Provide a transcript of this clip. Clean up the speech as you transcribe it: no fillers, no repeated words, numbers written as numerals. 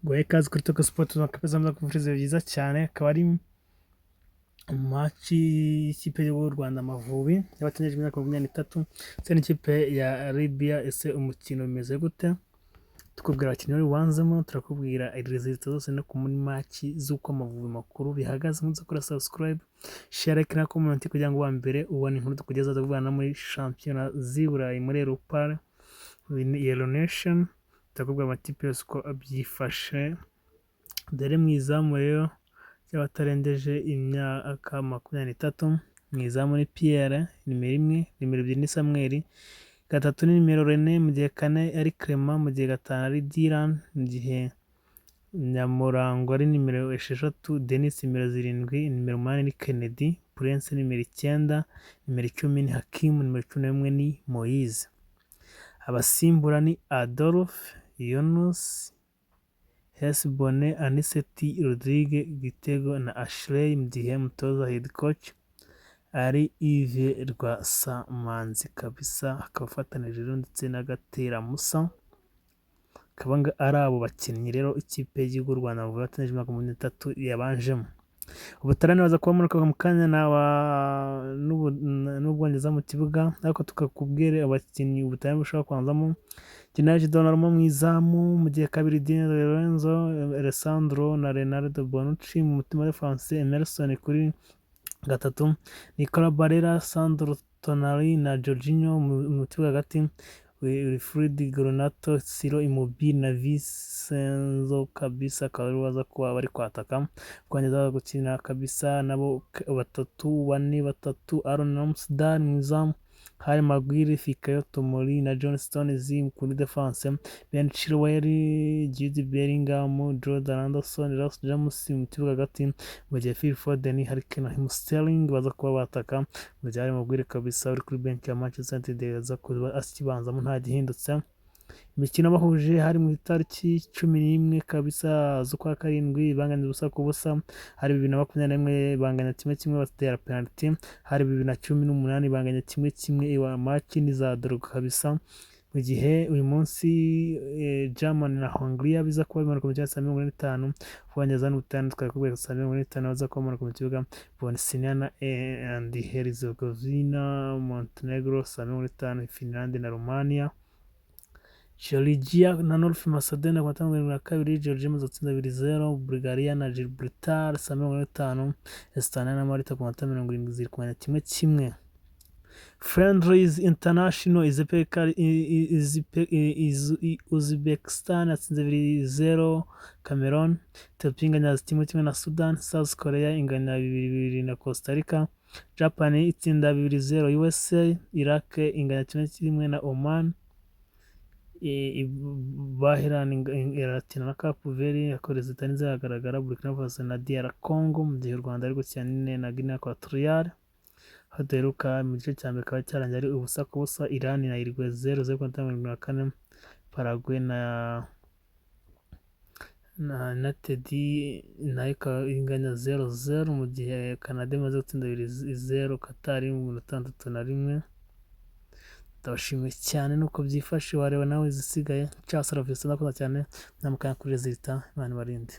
Guha ikaze kuri Togo Sport kabisa muzakuvuriza byiza cyane, akaba ari maci y'ikipe y'u Rwanda Amavubi y'abatangaje imyaka 23 ndetse n'ikipe ya Libya. Ese umukino bimeze gute? Tukubwira abakinnyi bari bubanzemo, turakubwira results zose no ku muri maci z'uko Amavubi makuru bihagaze. Muze kuri subscribe, share, like na comment kugira ngo wa mbere ubone inkuru tukugeza tuvana muri shampiyona z'i Burayi muri Europa Yellow Nation. Turakubwira amatipe yose uko byifashe. Dore mu izamu rero y'abatarengeje imyaka 23, mu izamu ni Pierre nimero 1, nimero 2 ni Samuel, gatatu ni nimero René, mu gihe kane ari Clement, mu gihe gatanu ari Dylan, mu gihe Nyamurango ari nimero 6, Denis nimero 7, nimero 8 ni Kennedy, Prince nimero 9, nimero 10 ni Hakim, nimero 11 ni Moise. Abasimbura ni Adolphe, Yunus, Hesbone, Aniseti, Rodrigue, Gitego na Ashley, mu gihe mutoza head coach ari Yves Rwasamanzi kabisa, akaba afatanije ndetse n'agatera Musa. Kabanga ari abo bakinnyi rero ikipe y'u Rwanda mu batangaje imyaka 23 yabanjemo. Ubutarane baza kuba mu kanya n'Ubwongereza mu kibuga, ariko tukakubwira abakinnyi ubutarane bushobora kubanzamo. Gennady Donnarumma mu izamu, mu gihe kabiri Dini Lorenzo, Alessandro na Leonardo Bonucci, mu mutima defense Emerson kuri gatatu, Nicola Barella, Sandro Tonali na Jorginho mu kibuga hagati, Wilfried Gronato, Ciro Immobile na Vincenzo kabisa, akaba baza kuba bari kwataka. Ubwongereza gukina kabisa nabo batatu, Aaron Ramsdale mu izamu, Harry Maguire, Fikayo Tomori na John Stones kuri defense, Ben Chilwell, Jude Bellingham, Jordan Anderson, Ross James mu kibuga hagati, mu gihe Phil Foden, Harry Kane na Sterling baza kuba bataka. Mu gihe Harry Maguire kabisa uri kuri bench ya Manchester United aza kuba akibanzamo nta gihindutse. Imikino bahuje hari mu itariki 11 kabisa z'ukwa karindwi, banganya ubusa ku busa. Hari 2021 banganya 1-1 batera penalty. Hari 2018 banganya 1-1 iwa match ni za droga kabisa. Mu gihe uyu munsi Germany na Hungary biza kuba bimanuka mu cyasa 55, Ubwongereza n'Ubutane twakubwiye sa 55 baza kuba bimanuka mu kibuga, Bosnia and Herzegovina, Montenegro sa 55, Finland na Romania, Georgia na North Macedonia ku matanga 72, Georgia mu zatsinda 2-0, Bulgaria na Gibraltar sa 55, Estonia na Malta ku matanga 70 ziri kumenya 1-1. Friendlies International Uzbekistan yatsinze 2-0 Cameroon, Ethiopia inganya 1-1 na Sudan, South Korea inganya 2-2 na Costa Rica, Japan itsinda 2-0 USA, Iraq inganya 1-1 na Oman, Bahrain iratina na Cape Verde, yakore zitani zagaragara, Burkina Faso na DR Congo, mu gihe u Rwanda ari gukina na Guinea Equatorial. Haderuka mu gice cya mbere kaba cyarangiye ari ubusa ku busa, Iran na Uruguay 0-0, Paraguay na United nayo inganya 0-0, mu gihe Canada imaze gutsinda 2-0 Qatar mu 61. Ndabashimiye cyane nuko byifashe, wareba nawe zisigaye. Ciao, service nakoze cyane namukanya kuri resultat, Imana ibarinde.